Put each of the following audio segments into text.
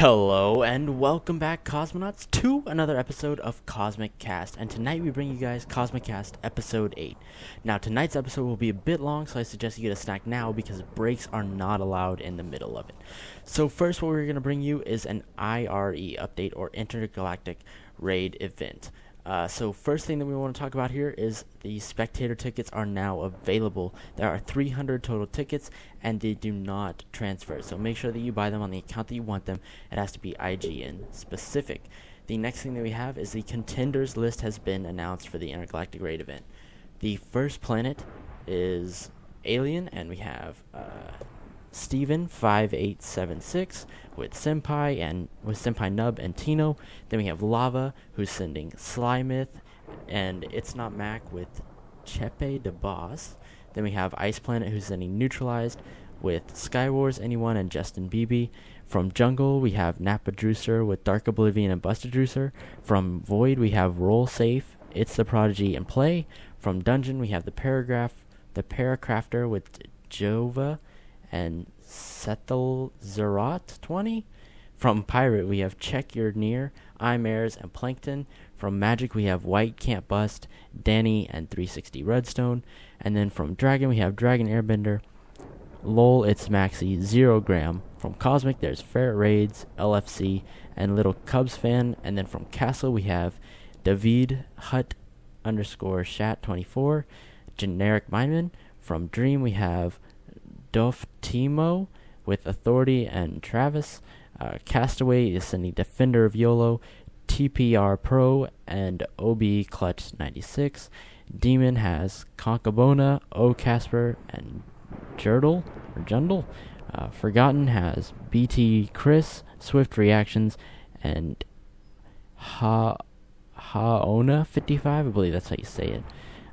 Hello and welcome back, Cosmonauts, to another episode of Cosmic Cast. And tonight we bring you guys Cosmic Cast Episode 8. Now, tonight's episode will be a bit long, so I suggest you get a snack now because breaks are not allowed in the middle of it. So first, what we're going to bring you is an IRE update, or Intergalactic Raid event. So first thing that we want to talk about here is the Spectator Tickets are now available. There are 300 total tickets, and they do not transfer. So make sure that you buy them on the account that you want them. It has to be IGN specific. The next thing that we have is the Contenders list has been announced for the Intergalactic Raid event. The first planet is Alien, and we have Steven 5876 with Senpai Nub and Tino. Then we have Lava, who's sending Slymith, and It's Not Mac with Chepe de Boss. Then we have Ice Planet, who's sending Neutralized with Skywars Anyone and Justin BB. From Jungle, we have Nappa Drucer with Dark Oblivion and Buster Drucer. From Void, we have Roll Safe, It's the Prodigy, and Play. From Dungeon, we have the Paracrafter with Jova and Sethel Zerat 20. From Pirate, we have Check Your Near, Imares, and Plankton. From Magic, we have White Can't Bust, Danny, and 360 Redstone. And then from Dragon, we have Dragon Airbender, LOL It's Maxi, 0 Gram. From Cosmic, there's Ferret Raids, LFC, and Little Cubs Fan. And then from Castle, we have David Hut _ Shat24, Generic Mineman. From Dream, we have Dof Timo with Authority and Travis. Castaway is sending Defender of YOLO, TPR Pro, and OB Clutch 96. Demon has Concabona, O Casper, and Jundle. Forgotten has BT Chris, Swift Reactions, and Haona 55. I believe that's how you say it.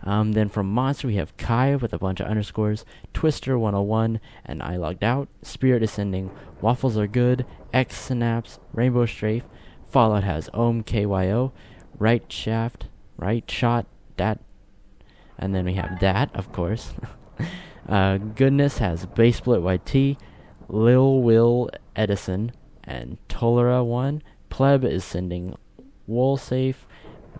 Then from Monster, we have Kai with a bunch of underscores, Twister 101, and I Logged Out. Spirit is sending Waffles Are Good, X Synapse, Rainbow Strafe. Fallout has Ohm KYO, Right Shot, Dat. And then we have Dat, of course. Goodness has Base Split YT, Lil Will Edison, and Tolera 1. Pleb is sending Woolsafe,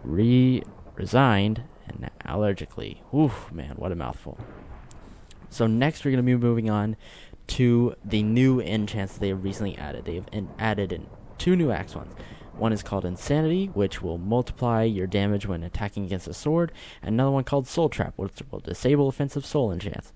Resigned, and Allergically. Oof, man, what a mouthful. So next we're going to be moving on to the new enchants they have recently added. They have added in 2 new axe ones. One is called Insanity, which will multiply your damage when attacking against a sword, and another one called Soul Trap, which will disable offensive soul enchants.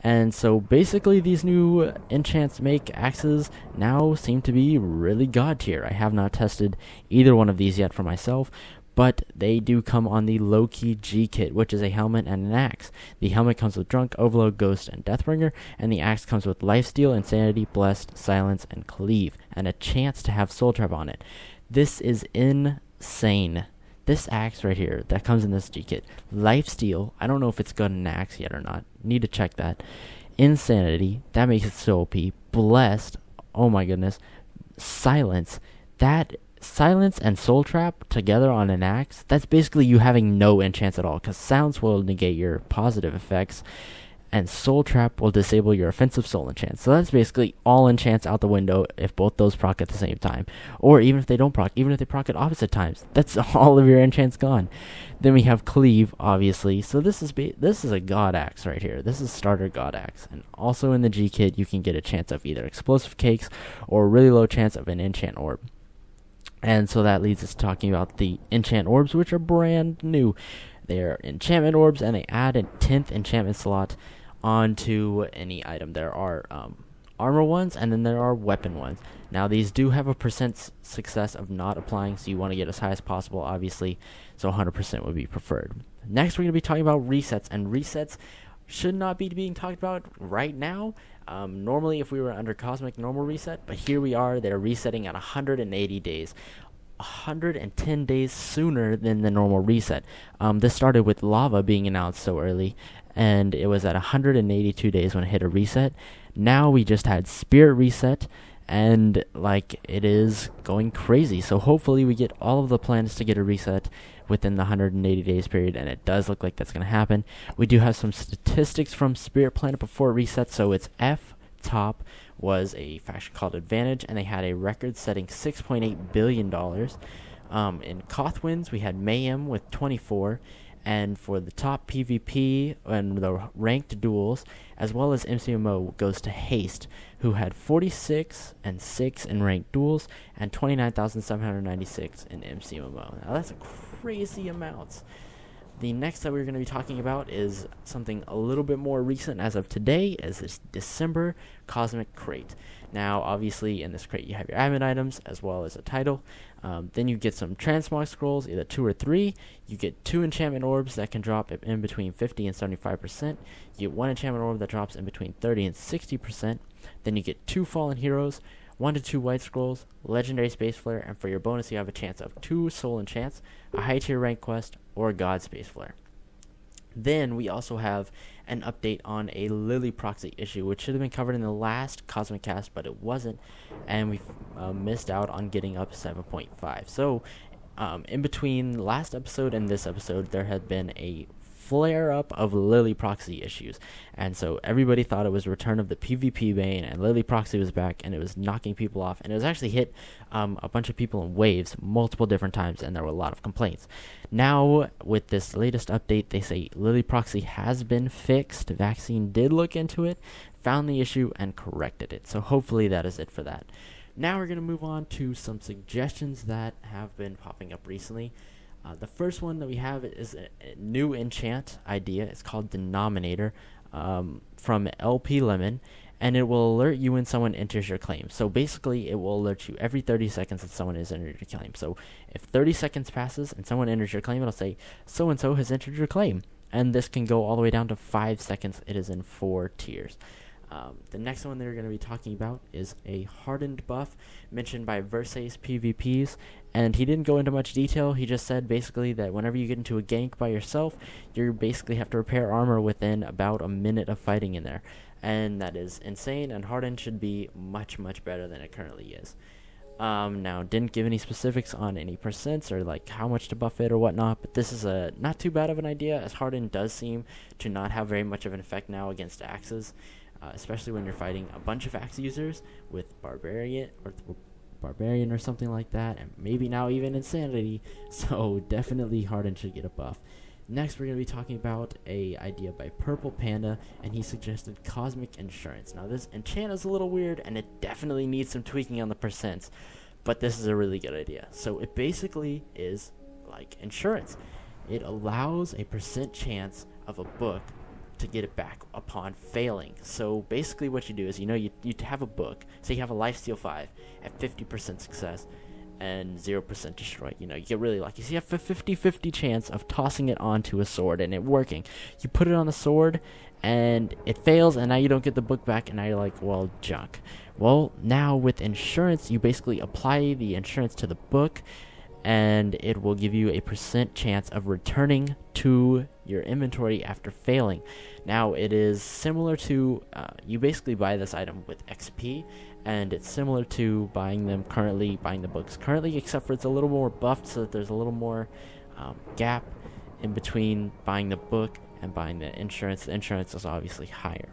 And so basically these new enchants make axes now seem to be really god tier. I have not tested either one of these yet for myself, but they do come on the Loki Gkit, which is a helmet and an axe. The helmet comes with Drunk, Overload, Ghost, and Deathbringer, and the axe comes with Lifesteal, Insanity, Blessed, Silence, and Cleave, and a chance to have Soul Trap on it. This is insane. This axe right here that comes in this Gkit. Lifesteal, I don't know if it's got an axe yet or not. Need to check that. Insanity, that makes it so OP. Blessed, oh my goodness. Silence, Silence and Soul Trap together on an axe, that's basically you having no enchants at all, because Silence will negate your positive effects, and Soul Trap will disable your offensive soul enchants. So that's basically all enchants out the window if both those proc at the same time. Or even if they don't proc, even if they proc at opposite times, that's all of your enchants gone. Then we have Cleave, obviously. So this is a god axe right here. This is starter god axe. And also in the Gkit, you can get a chance of either explosive cakes or a really low chance of an enchant orb. And so that leads us to talking about the enchant orbs, which are brand new. They are enchantment orbs, and they add a 10th enchantment slot onto any item. There are armor ones, and then there are weapon ones. Now, these do have a % success of not applying, so you want to get as high as possible, obviously. So 100% would be preferred. Next, we're going to be talking about resets, and resets should not be being talked about right now. Normally, if we were under Cosmic Normal Reset, but here we are, they're resetting at 180 days. 110 days sooner than the normal reset. This started with Lava being announced so early, and it was at 182 days when it hit a reset. Now we just had Spirit reset, and it is going crazy. So hopefully we get all of the planets to get a reset within the 180 days period, and it does look like that's going to happen. We do have some statistics from Spirit Planet before it resets, so it's F top was a faction called Advantage, and they had a record-setting $6.8 billion. In Koth wins, we had Mayhem with 24, and for the top PvP and the ranked duels, as well as MCMO, goes to Haste, who had 46 and 6 in ranked duels and 29,796 in MCMO. Now that's a crazy amount. The next that we're going to be talking about is something a little bit more recent as of today, as this December Cosmic Crate. Now, obviously, in this crate, you have your admin items as well as a title. Then you get some transmog scrolls, either 2 or 3. You get 2 enchantment orbs that can drop in between 50 and 75%. You get 1 enchantment orb that drops in between 30 and 60%. Then you get 2 fallen heroes, 1 to 2 white scrolls, legendary space flare, and for your bonus, you have a chance of 2 soul enchants, a high tier rank quest, or a god space flare. Then we also have an update on a Lily proxy issue, which should have been covered in the last Cosmic Cast, but it wasn't, and we missed out on getting up 7.5. So, in between last episode and this episode, there had been a flare-up of Lily proxy issues, and so everybody thought it was return of the PvP bane, and Lily proxy was back, and it was knocking people off, and it was actually hit a bunch of people in waves multiple different times, and there were a lot of complaints. Now, with this latest update, they say Lily proxy has been fixed. Vaccine did look into it, found the issue, and corrected it, so hopefully that is it for that. Now we're going to move on to some suggestions that have been popping up recently. The first one that we have is a new enchant idea. It's called Denominator from LP Lemon, and it will alert you when someone enters your claim. So basically, it will alert you every 30 seconds that someone has entered your claim. So if 30 seconds passes and someone enters your claim, it'll say, so-and-so has entered your claim. And this can go all the way down to 5 seconds. It is in 4 tiers. The next one they're going to be talking about is a Hardened Buff mentioned by Versace PvPs, and he didn't go into much detail. He just said basically that whenever you get into a gank by yourself, you basically have to repair armor within about a minute of fighting in there, and that is insane, and Hardened should be much, much better than it currently is. Now, didn't give any specifics on any percents or like how much to buff it or whatnot, but this is a not too bad of an idea, as Hardened does seem to not have very much of an effect now against axes. Especially when you're fighting a bunch of axe users with Barbarian or something like that, and maybe now even Insanity, so definitely Hardened should get a buff. Next, we're going to be talking about a idea by Purple Panda, and he suggested Cosmic Insurance. Now, this enchant is a little weird, and it definitely needs some tweaking on the percents, but this is a really good idea. So it basically is like insurance. It allows a % chance of a book to get it back upon failing. So basically what you do is, you have a book, say you have a lifesteal 5 at 50% success and 0% destroy. You get really lucky. So you have a 50-50 chance of tossing it onto a sword and it working. You put it on the sword and it fails, and now you don't get the book back, and now you're like, well, junk. Well, now with insurance, you basically apply the insurance to the book, and it will give you a % chance of returning to your inventory after failing. Now, it is similar to, you basically buy this item with XP, and it's similar to buying the books currently, except for it's a little more buffed, so that there's a little more gap in between buying the book and buying the insurance. The insurance is obviously higher.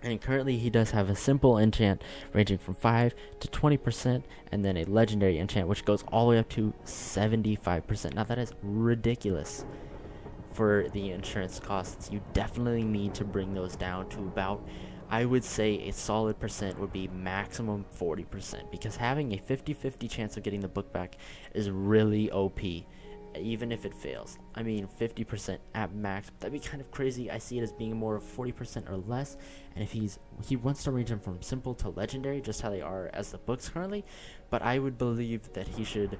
And currently he does have a simple enchant ranging from 5 to 20%, and then a legendary enchant which goes all the way up to 75%. Now that is ridiculous for the insurance costs. You definitely need to bring those down to about, I would say a solid % would be maximum 40%, because having a 50-50 chance of getting the book back is really OP. Even if it fails. I mean, 50% at max, that'd be kind of crazy. I see it as being more of 40% or less, and if he wants to range them from simple to legendary, just how they are as the books currently, but I would believe that he should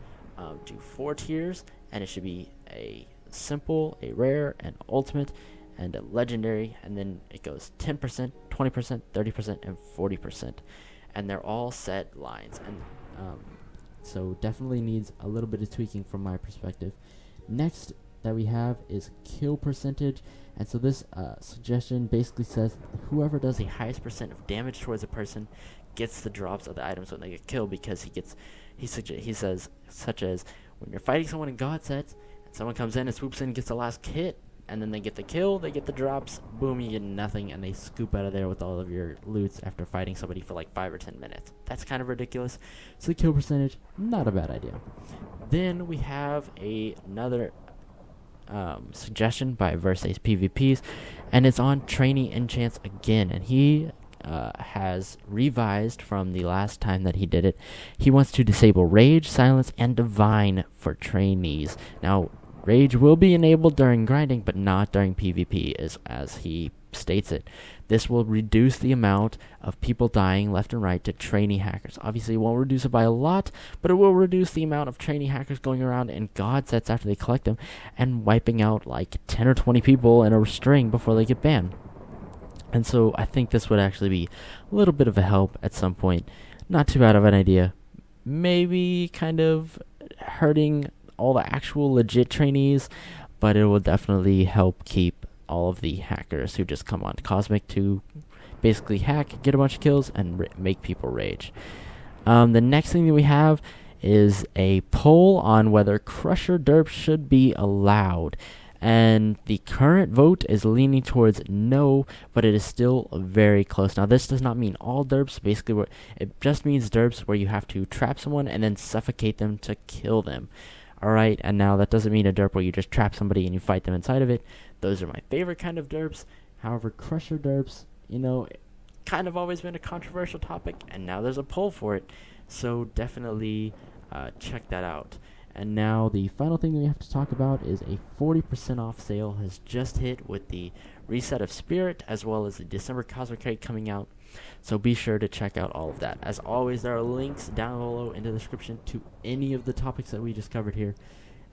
do 4 tiers, and it should be a simple, a rare, an ultimate, and a legendary, and then it goes 10%, 20%, 30%, and 40%, and they're all set lines, and so definitely needs a little bit of tweaking from my perspective. Next that we have is kill percentage, and so this suggestion basically says whoever does the highest % of damage towards a person gets the drops of the items when they get killed, because he says, such as when you're fighting someone in God sets and someone comes in and swoops in and gets the last hit and then they get the kill, they get the drops, boom, you get nothing, and they scoop out of there with all of your loots after fighting somebody for like 5 or 10 minutes. That's kind of ridiculous. So the kill percentage, not a bad idea. Then we have another suggestion by Versace PvPs, and it's on Trainee Enchants again, and he has revised from the last time that he did it. He wants to disable Rage, Silence, and Divine for trainees. Now, Rage will be enabled during grinding, but not during PvP, as he states it. This will reduce the amount of people dying left and right to trainee hackers. Obviously, it won't reduce it by a lot, but it will reduce the amount of trainee hackers going around in god sets after they collect them and wiping out like 10 or 20 people in a string before they get banned. And so I think this would actually be a little bit of a help at some point. Not too bad of an idea. Maybe kind of hurting all the actual legit trainees, but it will definitely help keep all of the hackers who just come on Cosmic to basically hack, get a bunch of kills, and make people rage. The next thing that we have is a poll on whether Crusher derps should be allowed. And the current vote is leaning towards no, but it is still very close. Now, this does not mean all derps. Basically, it just means derps where you have to trap someone and then suffocate them to kill them. Alright, and now that doesn't mean a derp where you just trap somebody and you fight them inside of it. Those are my favorite kind of derps. However, Crusher derps, kind of always been a controversial topic, and now there's a poll for it. So definitely check that out. And now the final thing that we have to talk about is a 40% off sale has just hit with the reset of Spirit as well as the December Cosmic Crate coming out. So be sure to check out all of that. As always, there are links down below in the description to any of the topics that we just covered here.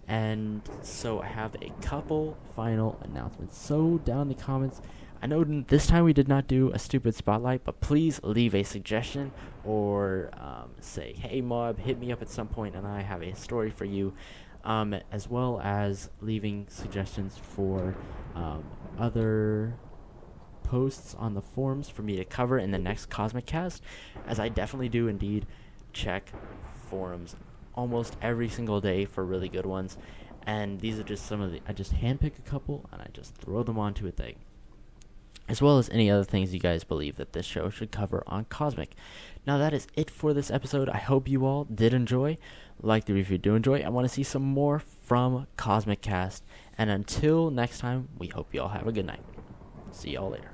And so I have a couple final announcements. So down in the comments, I know this time we did not do a stupid spotlight, but please leave a suggestion or say, hey Moab, hit me up at some point and I have a story for you, as well as leaving suggestions for other posts on the forums for me to cover in the next Cosmic Cast, as I definitely do indeed check forums almost every single day for really good ones, and these are just some of I just handpick a couple and I just throw them onto a thing, as well as any other things you guys believe that this show should cover on Cosmic. Now that is it for this episode. I hope you all did enjoy. Like the review, do enjoy. I want to see some more from Cosmic Cast, and until next time, we hope you all have a good night. See y'all later.